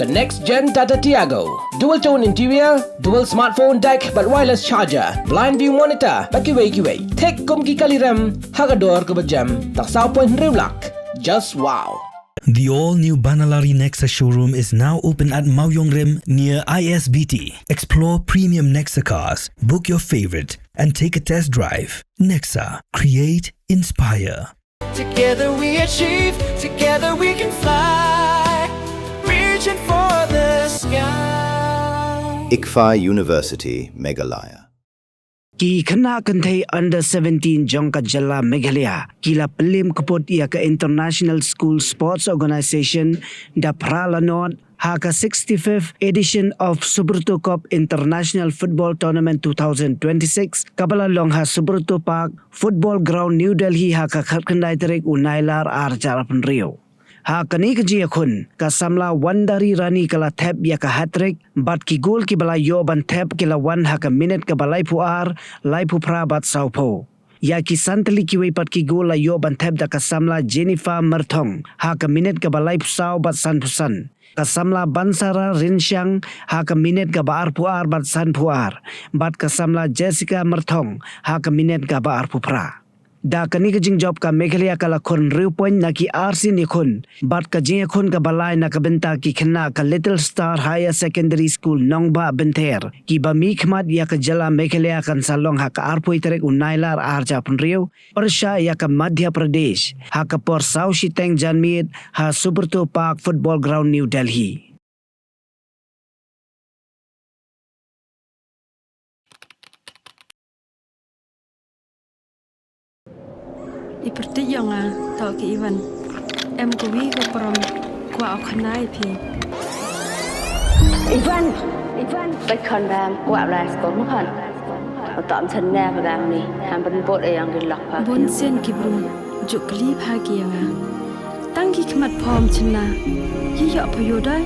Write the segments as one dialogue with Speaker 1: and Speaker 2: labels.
Speaker 1: The next-gen Tata Tiago. Dual-tone interior, dual smartphone deck but wireless charger, blind view monitor, pakiway. Tek kum ki kaliram, hagador ke bejam, tak sao point rewlak. Just wow.
Speaker 2: The all-new Banalari Nexa showroom is now open at Mauyong Rim near ISBT. Explore premium Nexa cars, book your favorite, and take a test drive. Nexa. Create, inspire.
Speaker 3: Together we achieve, together we can fly, reaching for the sky.
Speaker 4: ICFA University, Meghalaya.
Speaker 5: Ki kena kentai under 17 jongka jala Meghalaya kila pelim keput ia ke International School Sports Organisation da pralanot haka 65th edition of Subruto Cup International Football Tournament 2026 kabala long ha Subruto Park Football Ground New Delhi haka khandai terik unailar arjarapan Rio. Ha kani kejia kun kasamla Wandari Rani kala Thep ya ka hat-trick bat ki gol ki bala yo ban Thep kila wan ha ka minute ka balai puar lai pu pra bat saupo ya ki santali ki wei pat ki gol la yo ban Thep da kasamla Jennifer Merthong ha ka minute ka balai pu sau bat san pusan kasamla Bansara Rinsyang ha ka minute ka baar puar bat san puar bat kasamla Jessica Merthong ha ka minute ka baar pu pra. Da kani ka jing job ka Meghalaya kala kon riu point na ki RC ni kun bat ka jing kun ka balai na ka benta ki khna ka Little Star Higher Secondary School Nongba Benter ki ba mi khmat ya ka jala Meghalaya kan salong ha ka arpoi terek unailar arja pun riu Persha ya ka Madhya Pradesh ha ka por Sau Shiteng Janmit ha Subruto Park Football Ground New Delhi.
Speaker 6: Iperti yang tau ki Ivan. Em ko wi ko prom ko au khanai phi.
Speaker 7: Ivanไปคอนแรมกว่าลายสกอมคันตอมทันแน่พลังนี่ทำเป็นบทเองดิลักพา
Speaker 6: Bon sen ki bru ju kli pha ki yang tang ki khmat phom chna yi yo pyo dai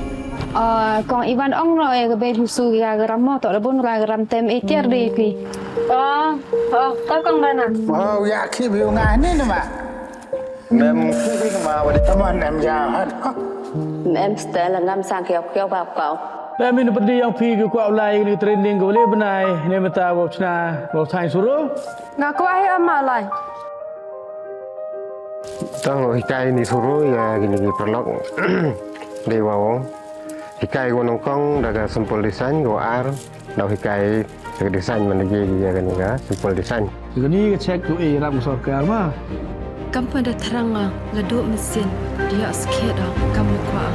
Speaker 7: กองอีวันอ่องเราเองก็เป็นผู้สู้ยากระมอต่อระบุนรายกระมเต็มเอเจอร์ดีพี่ก็กองกันน่ะ
Speaker 8: อยากคิดวิวงานนี่นะมาแม่คิดมาวันนี้ทำไมแม่ยาวฮะ
Speaker 7: แม่สเตอร์ละงามสร้างเกี่ยวแบบเก่า
Speaker 9: Pem ini pedi yang pi ke kuat ulai ni training ke boleh benai ni mata bau cina bau sains suruh.
Speaker 7: Ngak kuat ai amalai.
Speaker 10: Tang hikai ni suruh ya gini perlok dewa wong. Hikai gua nongkong daga sampul desain gua ar dah hikai ke desain mana je ya kan ya sampul desain.
Speaker 9: Segini ke cek tu ram sorkar mah.
Speaker 6: Kampung dah terang la do mesin dia sikit dah kamu kuat